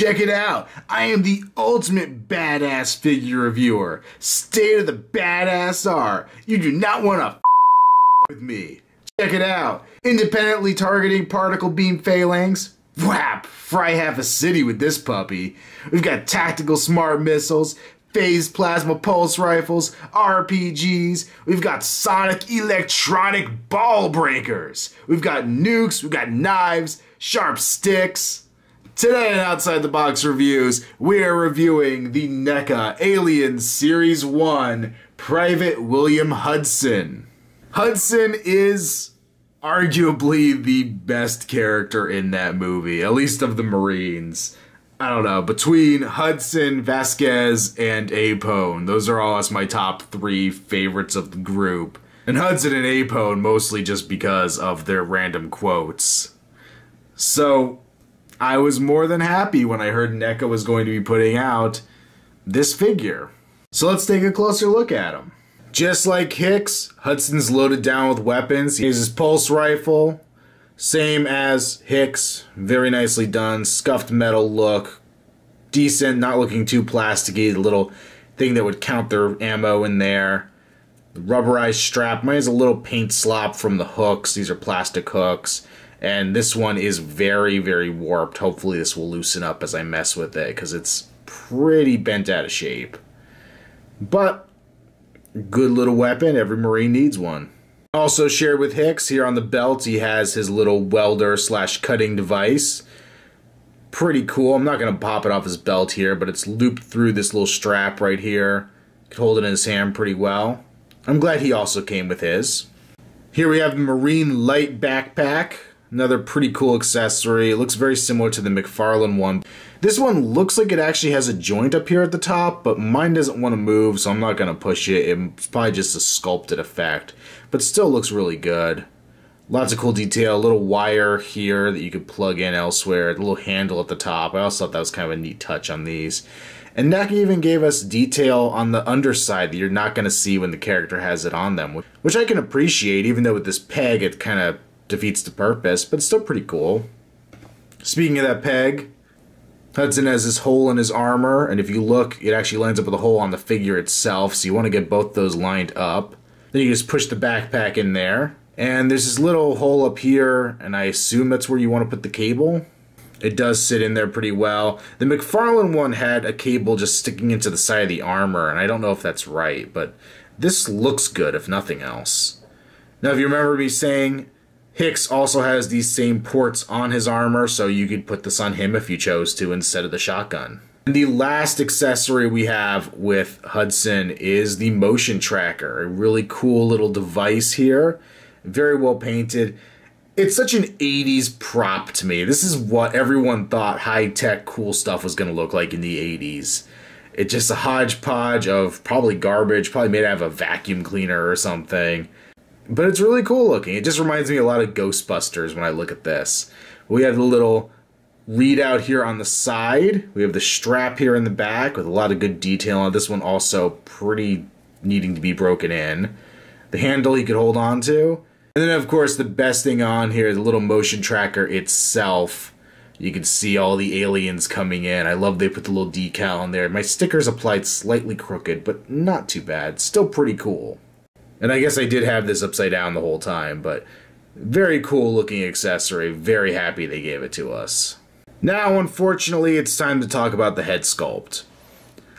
Check it out. I am the ultimate badass figure reviewer. State of the badass art. You do not want to with me. Check it out. Independently targeting particle beam phalanx. Whap! Fry half a city with this puppy. We've got tactical smart missiles, phased plasma pulse rifles, RPGs. We've got sonic electronic ball breakers. We've got nukes, we've got knives, sharp sticks. Today in Outside the Box Reviews, we are reviewing the NECA Alien Series 1 Private William Hudson. Hudson is arguably the best character in that movie, at least of the Marines. I don't know, between Hudson, Vasquez, and Apone, those are all my top three favorites of the group. And Hudson and Apone mostly just because of their random quotes. So, I was more than happy when I heard NECA was going to be putting out this figure. So let's take a closer look at him. Just like Hicks, Hudson's loaded down with weapons. He has his pulse rifle, same as Hicks, very nicely done, scuffed metal look, decent, not looking too plasticky, the little thing that would count their ammo in there. The rubberized strap, mine is a little paint slop from the hooks, these are plastic hooks. And this one is very, very warped. Hopefully this will loosen up as I mess with it, because it's pretty bent out of shape. But, good little weapon. Every Marine needs one. Also shared with Hicks, here on the belt, he has his little welder / cutting device. Pretty cool. I'm not going to pop it off his belt here, but it's looped through this little strap right here. Could hold it in his hand pretty well. I'm glad he also came with his. Here we have the Marine Light Backpack. Another pretty cool accessory. It looks very similar to the McFarlane one. This one looks like it actually has a joint up here at the top, but mine doesn't want to move, so I'm not going to push it. It's probably just a sculpted effect, but still looks really good. Lots of cool detail. A little wire here that you could plug in elsewhere. A little handle at the top. I also thought that was kind of a neat touch on these. And NECA even gave us detail on the underside that you're not going to see when the character has it on them, which I can appreciate, even though with this peg it kind of defeats the purpose, but it's still pretty cool. Speaking of that peg, Hudson has this hole in his armor, and if you look, it actually lines up with a hole on the figure itself, so you want to get both those lined up. Then you just push the backpack in there, and there's this little hole up here, and I assume that's where you want to put the cable. It does sit in there pretty well. The McFarlane one had a cable just sticking into the side of the armor, and I don't know if that's right, but this looks good if nothing else. Now, if you remember me saying, Hicks also has these same ports on his armor, so you could put this on him if you chose to instead of the shotgun. And the last accessory we have with Hudson is the motion tracker. A really cool little device here. Very well painted. It's such an 80s prop to me. This is what everyone thought high-tech cool stuff was going to look like in the 80s. It's just a hodgepodge of probably garbage, probably made out of a vacuum cleaner or something. But it's really cool looking. It just reminds me a lot of Ghostbusters when I look at this. We have the little readout here on the side. We have the strap here in the back with a lot of good detail on this one, also pretty needing to be broken in. The handle he could hold on to. And then of course the best thing on here, the little motion tracker itself. You can see all the aliens coming in. I love they put the little decal on there. My sticker's applied slightly crooked, but not too bad. Still pretty cool. And I guess I did have this upside down the whole time, but very cool looking accessory. Very happy they gave it to us. Now, unfortunately, it's time to talk about the head sculpt.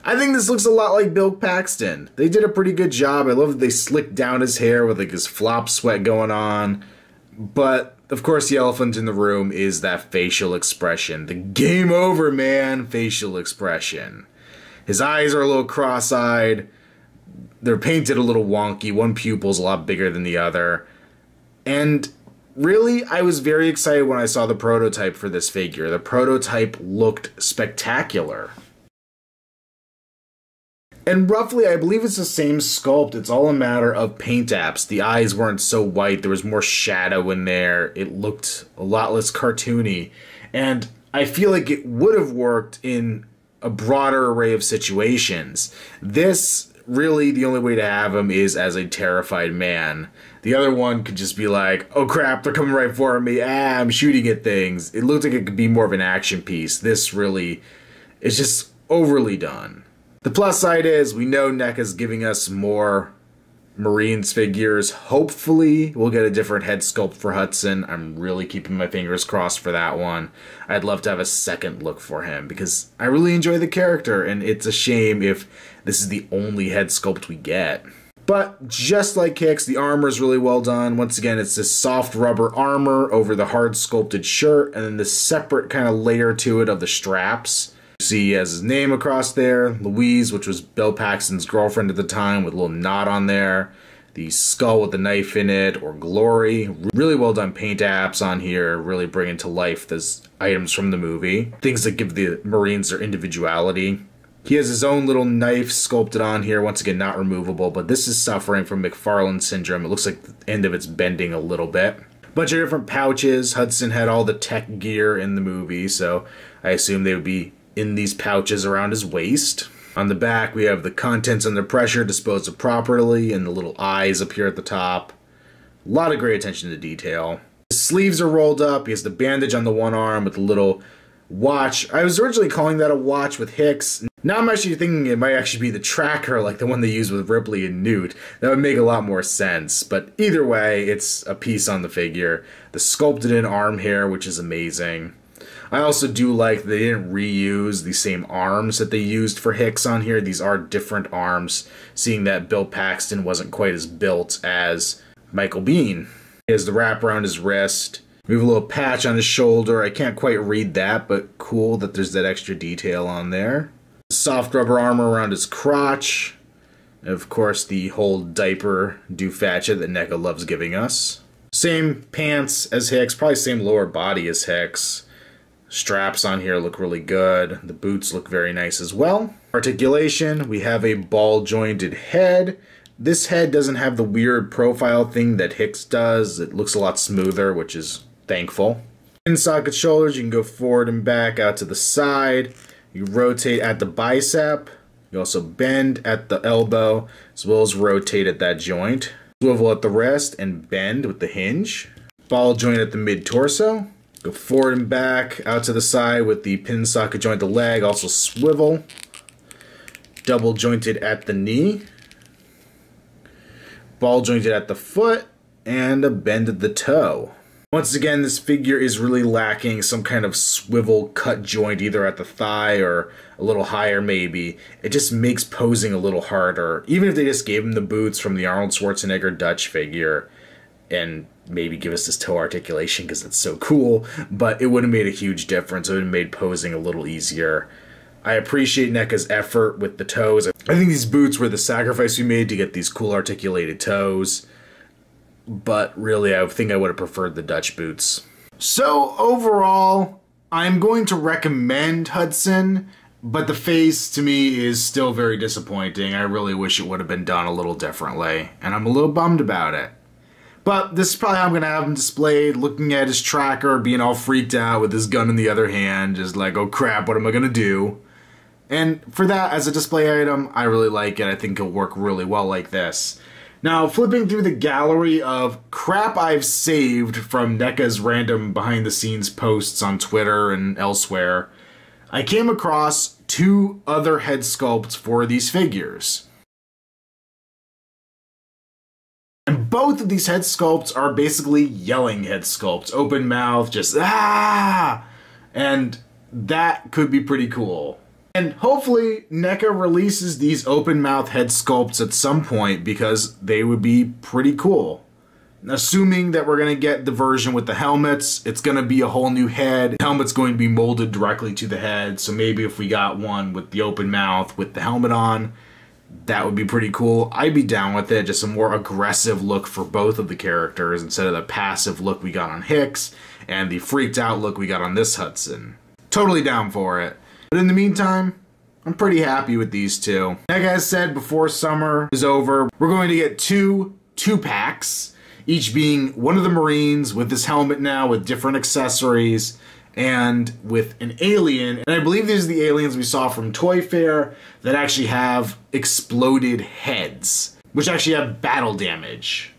I think this looks a lot like Bill Paxton. They did a pretty good job. I love that they slicked down his hair with like his flop sweat going on. But, of course, the elephant in the room is that facial expression. The game over, man, facial expression. His eyes are a little cross-eyed. They're painted a little wonky. One pupil's a lot bigger than the other. And really, I was very excited when I saw the prototype for this figure. The prototype looked spectacular. And roughly, I believe it's the same sculpt. It's all a matter of paint apps. The eyes weren't so white. There was more shadow in there. It looked a lot less cartoony. And I feel like it would have worked in a broader array of situations. This really the only way to have him is as a terrified man. The other one could just be like, oh crap, they're coming right for me, I'm shooting at things. It looked like it could be more of an action piece. This really is just overly done. The plus side is we know NECA's giving us more Marines figures. Hopefully we'll get a different head sculpt for Hudson. I'm really keeping my fingers crossed for that one. I'd love to have a second look for him because I really enjoy the character, and it's a shame if this is the only head sculpt we get. But just like Hicks, the armor is really well done. Once again, it's this soft rubber armor over the hard sculpted shirt, and then this separate kind of layer to it of the straps. You see he has his name across there, Louise, which was Bill Paxton's girlfriend at the time, with a little knot on there. The skull with the knife in it, or Glory. Really well done paint apps on here, really bringing to life those items from the movie. Things that give the Marines their individuality. He has his own little knife sculpted on here, once again not removable, but this is suffering from McFarlane syndrome. It looks like the end of it's bending a little bit. Bunch of different pouches. Hudson had all the tech gear in the movie, so I assume they would be in these pouches around his waist. On the back, we have the contents under pressure disposed of properly, and the little eyes up here at the top. A lot of great attention to detail. His sleeves are rolled up. He has the bandage on the one arm with the little watch. I was originally calling that a watch with Hicks. Now I'm actually thinking it might actually be the tracker, like the one they use with Ripley and Newt. That would make a lot more sense. But either way, it's a piece on the figure. The sculpted in arm hair, which is amazing. I also do like they didn't reuse the same arms that they used for Hicks on here. These are different arms, seeing that Bill Paxton wasn't quite as built as Michael Biehn. He has the wrap around his wrist. We have a little patch on his shoulder. I can't quite read that, but cool that there's that extra detail on there. Soft rubber armor around his crotch. And of course, the whole diaper doofatcha that NECA loves giving us. Same pants as Hicks, probably same lower body as Hicks. Straps on here look really good. The boots look very nice as well. Articulation, we have a ball-jointed head. This head doesn't have the weird profile thing that Hicks does. It looks a lot smoother, which is thankful. In socket shoulders, you can go forward and back, out to the side. You rotate at the bicep. You also bend at the elbow, as well as rotate at that joint. Swivel at the wrist and bend with the hinge. Ball joint at the mid-torso. Go forward and back, out to the side with the pin socket joint, the leg, also swivel. Double jointed at the knee. Ball jointed at the foot, and a bend at the toe. Once again, this figure is really lacking some kind of swivel cut joint, either at the thigh or a little higher maybe. It just makes posing a little harder. Even if they just gave him the boots from the Arnold Schwarzenegger Dutch figure, and maybe give us this toe articulation because it's so cool, but it would have made a huge difference. It would have made posing a little easier. I appreciate NECA's effort with the toes. I think these boots were the sacrifice we made to get these cool articulated toes, but really I think I would have preferred the Dutch boots. So overall, I'm going to recommend Hudson, but the face to me is still very disappointing. I really wish it would have been done a little differently, and I'm a little bummed about it. But this is probably how I'm going to have him displayed, looking at his tracker, being all freaked out with his gun in the other hand, just like, oh crap, what am I going to do? And for that, as a display item, I really like it. I think it'll work really well like this. Now, flipping through the gallery of crap I've saved from NECA's random behind-the-scenes posts on Twitter and elsewhere, I came across two other head sculpts for these figures. And both of these head sculpts are basically yelling head sculpts. Open mouth, just ah! And that could be pretty cool. And hopefully NECA releases these open mouth head sculpts at some point because they would be pretty cool. Assuming that we're going to get the version with the helmets, it's going to be a whole new head. The helmet's going to be molded directly to the head, so maybe if we got one with the open mouth with the helmet on, that would be pretty cool. I'd be down with it. Just a more aggressive look for both of the characters instead of the passive look we got on Hicks and the freaked out look we got on this Hudson. Totally down for it. But in the meantime, I'm pretty happy with these two. Like I said, before summer is over, we're going to get two packs, each being one of the Marines with this helmet now with different accessories, and with an alien, and I believe these are the aliens we saw from Toy Fair that actually have exploded heads, which actually have battle damage.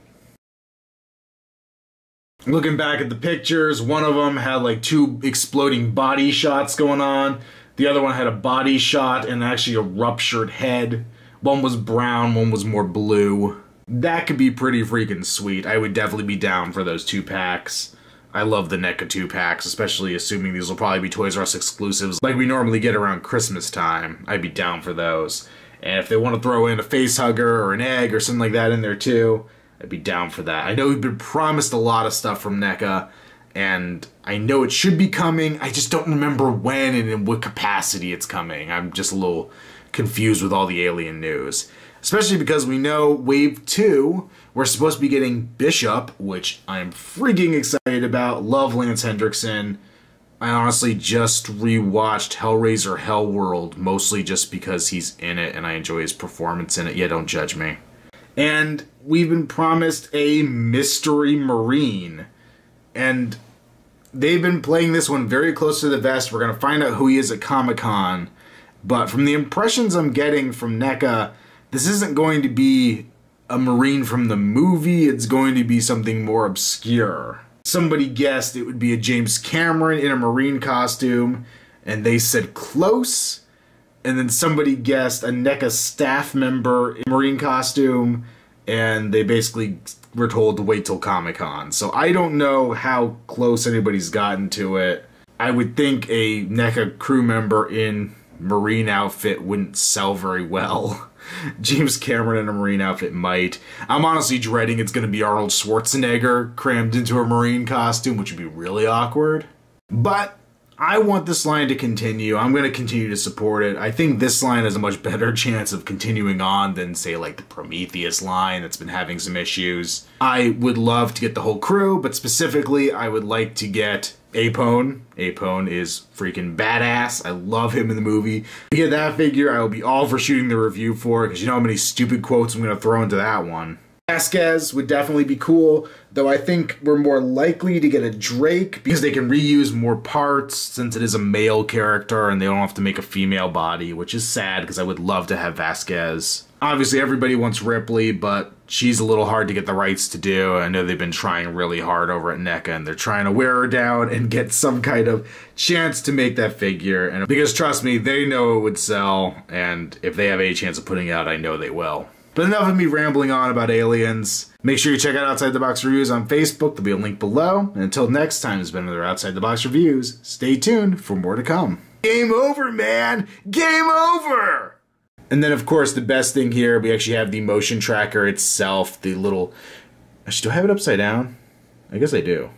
Looking back at the pictures, one of them had like 2 exploding body shots going on. The other one had a body shot and actually a ruptured head. One was brown, one was more blue. That could be pretty freaking sweet. I would definitely be down for those 2 packs. I love the NECA 2 packs, especially assuming these will probably be Toys R Us exclusives like we normally get around Christmas time. I'd be down for those. And if they want to throw in a face hugger or an egg or something like that in there too, I'd be down for that. I know we've been promised a lot of stuff from NECA, and I know it should be coming. I just don't remember when and in what capacity it's coming. I'm just a little confused with all the alien news. Especially because we know Wave 2, we're supposed to be getting Bishop, which I'm freaking excited about. Love Lance Hendrickson. I honestly just rewatched Hellraiser Hellworld, mostly just because he's in it and I enjoy his performance in it. Yeah, don't judge me. And we've been promised a Mystery Marine. And they've been playing this one very close to the vest. We're going to find out who he is at Comic-Con. But from the impressions I'm getting from NECA, this isn't going to be a Marine from the movie. It's going to be something more obscure. Somebody guessed it would be a James Cameron in a Marine costume, and they said close. And then somebody guessed a NECA staff member in a Marine costume, and they basically were told to wait till Comic-Con. So I don't know how close anybody's gotten to it. I would think a NECA crew member in Marine outfit wouldn't sell very well. James Cameron in a Marine outfit might. I'm honestly dreading it's going to be Arnold Schwarzenegger crammed into a Marine costume, which would be really awkward. But I want this line to continue. I'm going to continue to support it. I think this line has a much better chance of continuing on than, say, like the Prometheus line that's been having some issues. I would love to get the whole crew, but specifically I would like to get Apone. Apone is freaking badass. I love him in the movie. To get that figure, I will be all for shooting the review for it, because you know how many stupid quotes I'm going to throw into that one. Vasquez would definitely be cool, though I think we're more likely to get a Drake because they can reuse more parts since it is a male character and they don't have to make a female body, which is sad because I would love to have Vasquez. Obviously everybody wants Ripley, but she's a little hard to get the rights to do. I know they've been trying really hard over at NECA and they're trying to wear her down and get some kind of chance to make that figure. And because trust me, they know it would sell, and if they have any chance of putting it out, I know they will. But enough of me rambling on about aliens. Make sure you check out Outside the Box Reviews on Facebook. There'll be a link below. And until next time, it's been another Outside the Box Reviews. Stay tuned for more to come. Game over, man! Game over! And then, of course, the best thing here, we actually have the motion tracker itself. The little... Do I have it upside down? I guess I do.